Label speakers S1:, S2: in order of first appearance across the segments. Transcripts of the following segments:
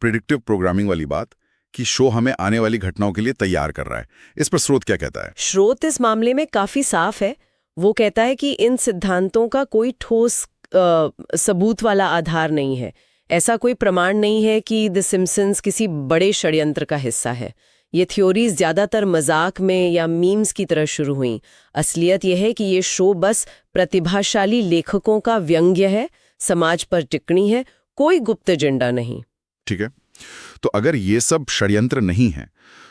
S1: Predictive programming वाली बात कि शो हमें आने वाली घटनाओं के लिए तैयार कर रहा है, इस पर स्रोत क्या कहता है?
S2: स्रोत इस मामले में काफी साफ है। वो कहता है कि इन सिद्धांतों का कोई ठोस सबूत वाला आधार नहीं है। ऐसा कोई प्रमाण नहीं है कि द सिम्पसन्स किसी बड़े षड्यंत्र का हिस्सा है। ये थ्योरीज ज्यादातर मजाक में या मीम्स की तरह शुरू हुई। असलियत यह है कि ये शो बस प्रतिभाशाली लेखकों का व्यंग्य है, समाज पर टिप्पणी है, कोई गुप्त एजेंडा नहीं।
S1: ठीक है, तो अगर ये सब षड्यंत्र नहीं है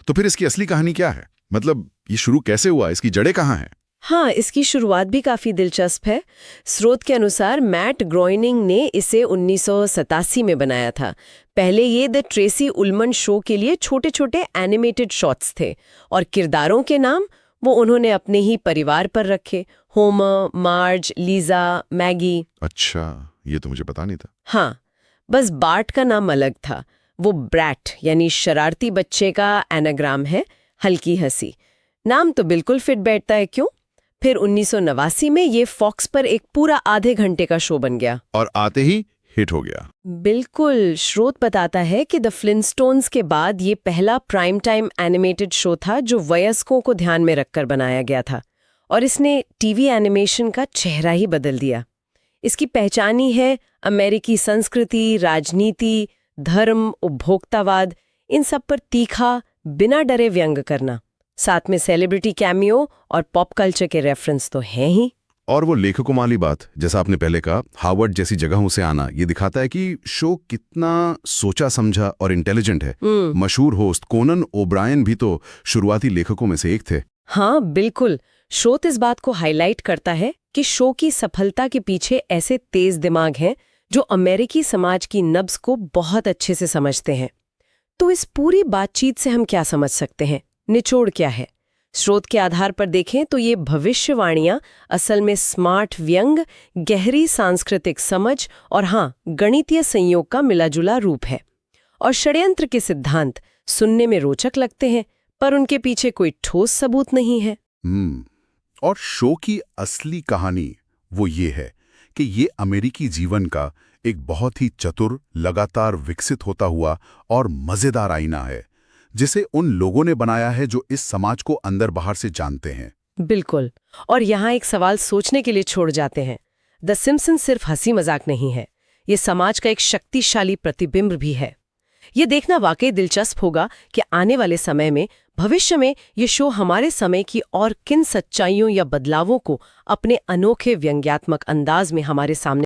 S1: तो फिर इसकी असली कहानी क्या है? मतलब ये शुरू कैसे हुआ, इसकी जड़ें कहाँ हैं?
S2: हाँ, इसकी शुरुआत भी काफी दिलचस्प है। स्रोत के अनुसार मैट ग्रोइनिंग ने इसे 1987 में बनाया था। पहले ये द ट्रेसी उल्मन शो के लिए छोटे छोटे एनिमेटेड शॉट्स थे और किरदारों के नाम वो उन्होंने अपने ही परिवार पर रखे, होमर, मार्ज, लीजा, मैगी।
S1: अच्छा, ये तो मुझे पता नहीं था।
S2: हाँ, बस बार्ट का नाम अलग था। वो ब्रैट यानी शरारती बच्चे का एनाग्राम है, हल्की हंसी। नाम तो बिल्कुल फिट बैठता है, क्यों? फिर 1989 में ये फॉक्स पर एक पूरा आधे घंटे का शो बन गया
S1: और आते ही हिट हो गया।
S2: बिल्कुल। स्रोत बताता है कि द फ्लिंटस्टोन्स के बाद ये पहला प्राइम टाइम एनिमेटेड शो था जो वयस्कों को ध्यान में रखकर बनाया गया था और इसने टीवी एनिमेशन का चेहरा ही बदल दिया। इसकी पहचान ही है अमेरिकी संस्कृति, राजनीति, धर्म, उपभोक्तावाद, इन सब पर तीखा, बिना डरे व्यंग करना। साथ में सेलिब्रिटी कैमियो और पॉप कल्चर के रेफरेंस तो हैं ही।
S1: और वो लेखकों वाली बात, जैसा आपने पहले कहा, हार्वर्ड जैसी जगहों से आना, ये दिखाता है कि शो कितना सोचा समझा और इंटेलिजेंट है। मशहूर होस्ट कोनन ओब्रायन भी तो शुरुआती लेखकों में से एक थे।
S2: हाँ बिल्कुल। स्रोत इस बात को हाईलाइट करता है कि शो की सफलता के पीछे ऐसे तेज दिमाग हैं जो अमेरिकी समाज की नब्ज को बहुत अच्छे से समझते हैं। तो इस पूरी बातचीत से हम क्या समझ सकते हैं? निचोड़ क्या है? स्रोत के आधार पर देखें तो ये भविष्यवाणियां असल में स्मार्ट व्यंग, गहरी सांस्कृतिक समझ और हाँ, गणितीय संयोग का मिलाजुला रूप है। और षड्यंत्र के सिद्धांत सुनने में रोचक लगते हैं, पर उनके पीछे कोई ठोस सबूत नहीं है।
S1: और शो की असली कहानी वो ये है कि ये अमेरिकी जीवन का एक बहुत ही चतुर, लगातार विकसित होता हुआ और मजेदार आईना है, जिसे उन लोगों ने बनाया है जो इस समाज को अंदर बाहर से जानते हैं।
S2: बिल्कुल। और यहाँ एक सवाल सोचने के लिए छोड़ जाते हैं। द सिम्पसन्स सिर्फ हंसी मजाक नहीं है, ये समाज का एक शक्तिशाली प्रतिबिंब भी है। ये देखना वाकई दिलचस्प होगा कि आने वाले समय में, भविष्य में, ये शो हमारे समय की और किन सच्चाइयों या बदलावों को अपने अनोखे व्यंग्यात्मक अंदाज में हमारे सामने